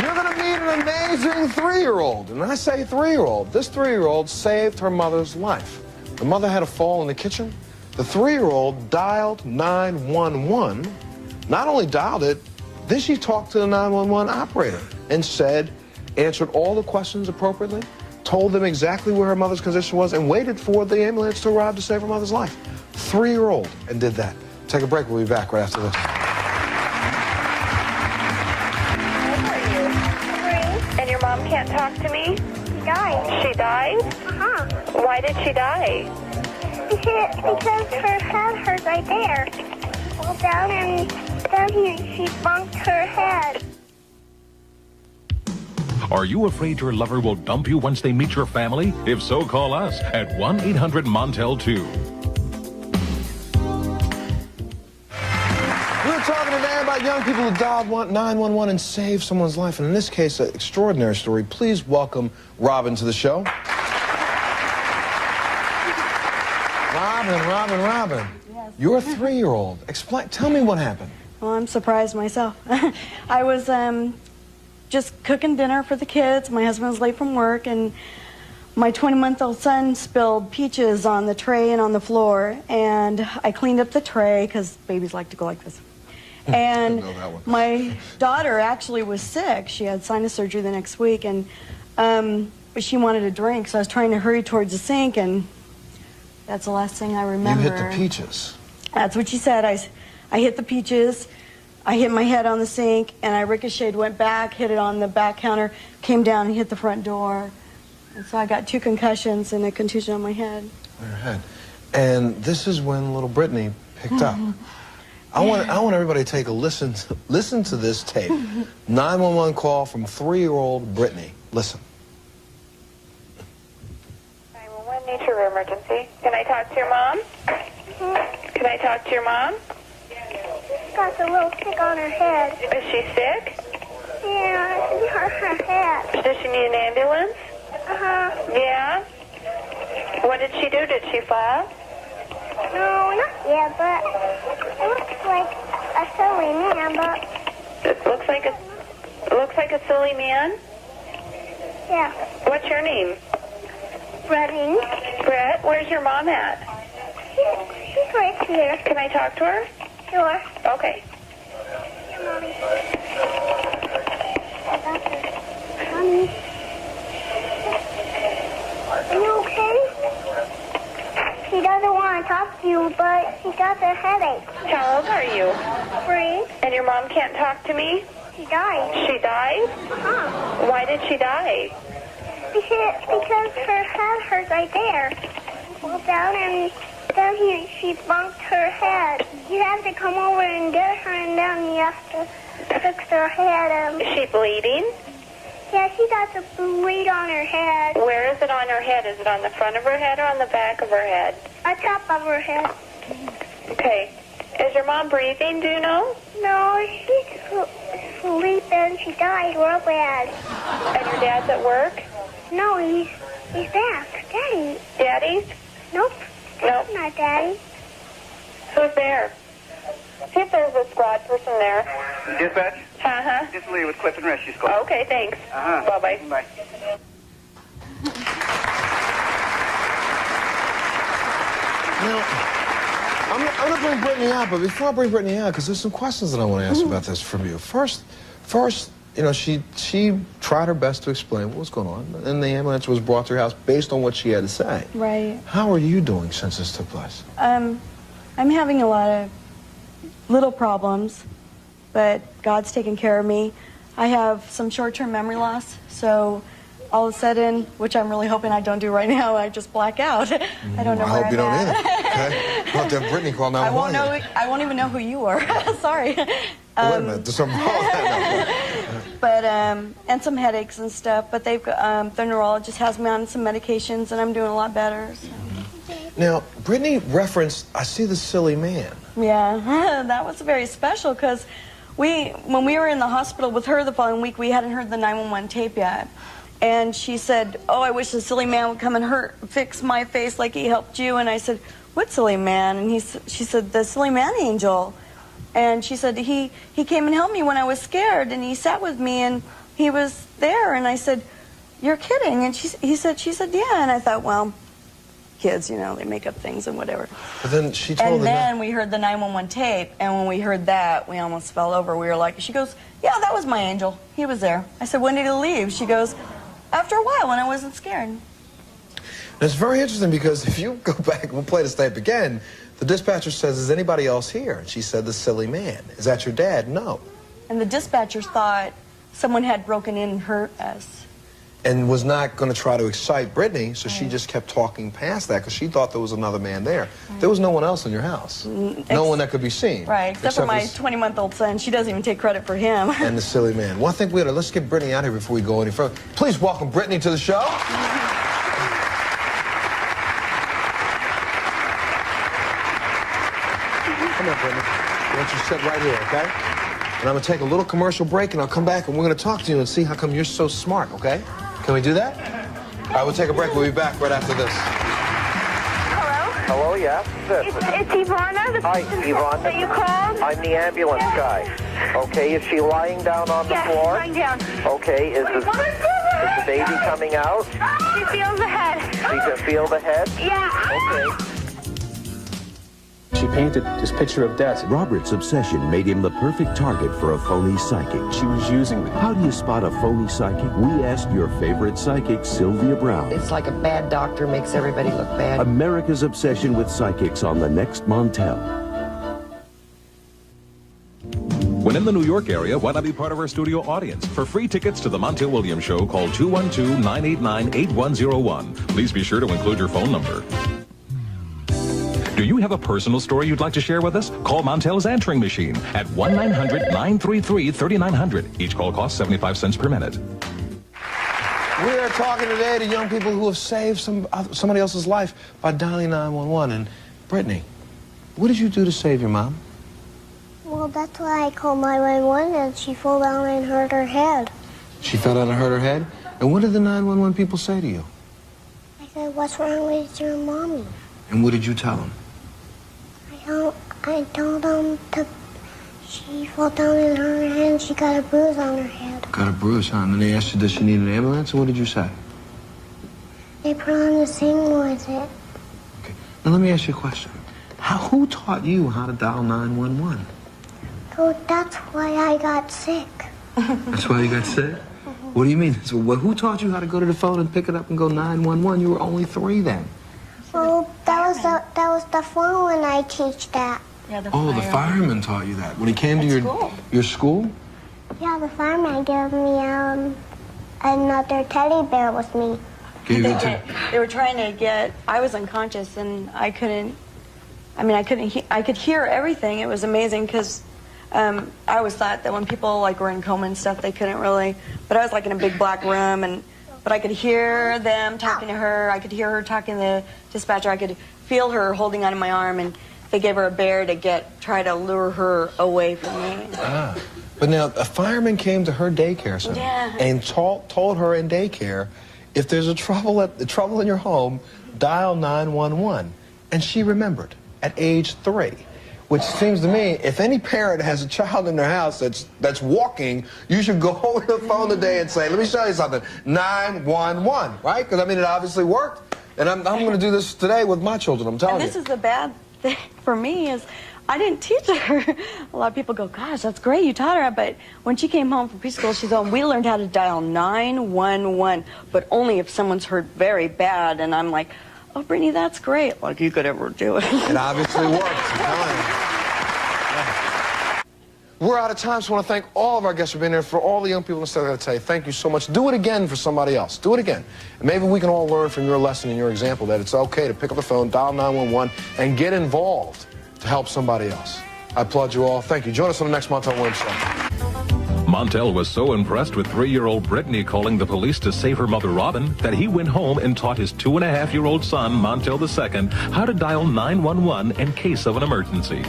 You're going to meet an amazing 3-year-old. And I say 3-year-old. This 3-year-old saved her mother's life. The mother had a fall in the kitchen. The 3-year-old dialed 911. Not only dialed it, then she talked to the 911 operator and answered all the questions appropriately, told them exactly where her mother's condition was, and waited for the ambulance to arrive to save her mother's life. 3-year-old, and did that. Take a break. We'll be back right after this. And your mom can't talk to me? She died. She died? Uh-huh. Why did she die? Because her head hurt right there. Well, down here, she bumped her head. Are you afraid your lover will dump you once they meet your family? If so, call us at 1-800-MONTEL-2. We're talking today about young people who dialed 911 and saved someone's life. And in this case, an extraordinary story. Please welcome Robin to the show. Robin. Yes. You're a 3-year-old. Tell me what happened. Well, I'm surprised myself. I was just cooking dinner for the kids. My husband was late from work, and my 20-month-old son spilled peaches on the tray and on the floor, and I cleaned up the tray because babies like to go like this. And my daughter actually was sick. She had sinus surgery the next week, and but she wanted a drink, so I was trying to hurry towards the sink, and that's the last thing I remember. You hit the peaches. That's what she said. I hit the peaches. I hit my head on the sink, and I ricocheted, went back, hit it on the back counter, came down and hit the front door. And so I got 2 concussions and a contusion on my head. On your head. And this is when little Britney picked up. I want everybody to take a listen to this tape. 911 call from 3-year-old Britney. Listen. 911, nature emergency. Can I talk to your mom? Can I talk to your mom? She's got a little tick on her head. Is she sick? Yeah, it hurt her head. Does she need an ambulance? Uh-huh. Yeah? What did she do? Did she fall? No, not yet, but it looks like a silly man, but... It looks like a silly man? Yeah. What's your name? Brett. Brett? Where's your mom at? She's right here. Can I talk to her? Sure. Okay. Here, Mommy. Mommy. Are you okay? She doesn't want to talk to you, but she got a headache. How old are you? 3. And your mom can't talk to me? She died. She died? Huh. Why did she die? Because her head hurt right there. Well, down here, she bumped her head. You have to come over and get her, and then you have to fix her head. Is she bleeding? Yeah, she got the bleed on her head. Where is it on her head? Is it on the front of her head or on the back of her head? On top of her head. Okay. Is your mom breathing, do you know? No, she's sleeping. She died real bad. And your dad's at work? No, he's back. Daddy. Daddy? Nope. Nope. Not Daddy. Who's there? See if there's a squad person there. Dispatch? Uh-huh. This is Lee with Clifton Rescue Squad. Okay, thanks. Uh-huh. Bye-bye. Bye. Now, I'm going to bring Britney out, but before I bring Britney out, because there's some questions that I want to ask about this from you. First, you know, she tried her best to explain what was going on, and the ambulance was brought to her house based on what she had to say. Right. How are you doing since this took place? I'm having a lot of little problems, but God's taking care of me. I have some short-term memory loss, so all of a sudden, which I'm really hoping I don't do right now, I just black out. I don't know I where hope you I'm don't at. either. Okay? Well, then Britney called 911. I won't even know who you are. Sorry. Wait a minute, there's something wrong with that. But and some headaches and stuff. But they've the neurologist has me on some medications, and I'm doing a lot better. So. Now, Britney referenced, I see the silly man. Yeah, that was very special because when we were in the hospital with her the following week, we hadn't heard the 911 tape yet. And she said, oh, I wish the silly man would come and fix my face like he helped you. And I said, what silly man? And she said, the silly man angel. And she said, he came and helped me when I was scared, and he sat with me, and he was there. And I said, you're kidding? And she said, yeah. And I thought, well, kids, you know, they make up things and whatever. But then she told And then we heard the 911 tape, and when we heard that, we almost fell over. We were like, she goes, yeah, that was my angel. He was there. I said, when did he leave? She goes, after a while, when I wasn't scared. And it's very interesting because if you go back, we'll play this tape again, the dispatcher says, is anybody else here? And she said, the silly man. Is that your dad? No. And the dispatchers thought someone had broken in and hurt us. And was not going to try to excite Britney, so she just kept talking past that because she thought there was another man there. There was no one else in your house. No one that could be seen. Right, except for my 20-month-old son. She doesn't even take credit for him. And the silly man. Well, I think we ought to, let's get Britney out here before we go any further. Please welcome Britney to the show. Come on, Britney. I want you to sit right here, okay? And I'm going to take a little commercial break, and I'll come back, and we're going to talk to you and see how come you're so smart, okay? Can we do that? All right, we'll take a break. We'll be back right after this. Hello? Hello, yes? It's Ivana. Hi, Ivana. That you called? I'm the ambulance guy. Okay, is she lying down on the floor? Lying down. Okay, is the baby coming out? She feels the head. She can feel the head? Yeah. Okay. She painted this picture of death. Robert's obsession made him the perfect target for a phony psychic. She was using me. How do you spot a phony psychic? We asked your favorite psychic, Sylvia Brown. It's like a bad doctor makes everybody look bad. America's obsession with psychics on the next Montel. When in the New York area, why not be part of our studio audience? For free tickets to the Montel Williams Show, call 212-989-8101. Please be sure to include your phone number. Do you have a personal story you'd like to share with us? Call Montel's answering machine at 1-900-933-3900. Each call costs 75 cents per minute. We are talking today to young people who have saved somebody else's life by dialing 911. And Britney, what did you do to save your mom? Well, that's why I called 911, and she fell down and hurt her head. She fell down and hurt her head? And what did the 911 people say to you? I said, what's wrong with your mommy? And what did you tell them? I told them she fell down and hurt her head, and she got a bruise on her head. Got a bruise, huh? And then they asked you, does she need an ambulance? And what did you say? They put on the same with it. Okay. Now let me ask you a question. Who taught you how to dial 911? So that's why I got sick. That's why you got sick? What do you mean? So, who taught you how to go to the phone and pick it up and go 911? You were only 3 then. Well, that was the phone when I teach that. Yeah, the fireman taught you that. When he came to your school? Yeah, the fireman gave me another teddy bear with me. They were trying to get, I was unconscious, and I could hear everything. It was amazing because I always thought that when people like were in coma and stuff, they couldn't really, but I was like in a big black room, but I could hear them talking to her. I could hear her talking to the dispatcher. I could feel her holding onto my arm, and they gave her a bear to try to lure her away from me. Ah. But now, a fireman came to her daycare center and told her in daycare, if there's a trouble in your home, dial 911. And she remembered at age 3. Which seems to me, if any parent has a child in their house that's walking, you should go over the phone today and say, let me show you something, 911, right? Because, I mean, it obviously worked. And I'm going to do this today with my children, I'm telling you. And this is the bad thing for me is I didn't teach her. A lot of people go, gosh, that's great, you taught her. But when she came home from preschool, she said, we learned how to dial 911, but only if someone's hurt very bad. And I'm like, oh, Britney, that's great. Like you could ever do it. It obviously works, I'm telling you. We're out of time, so I want to thank all of our guests for being here. For all the young people in the state, I got to tell you, thank you so much. Do it again for somebody else. Do it again. And maybe we can all learn from your lesson and your example that it's okay to pick up the phone, dial 911, and get involved to help somebody else. I applaud you all. Thank you. Join us on the next Montel Williams Show. Montel was so impressed with 3-year-old Britney calling the police to save her mother Robin that he went home and taught his 2.5-year-old son, Montel II, how to dial 911 in case of an emergency.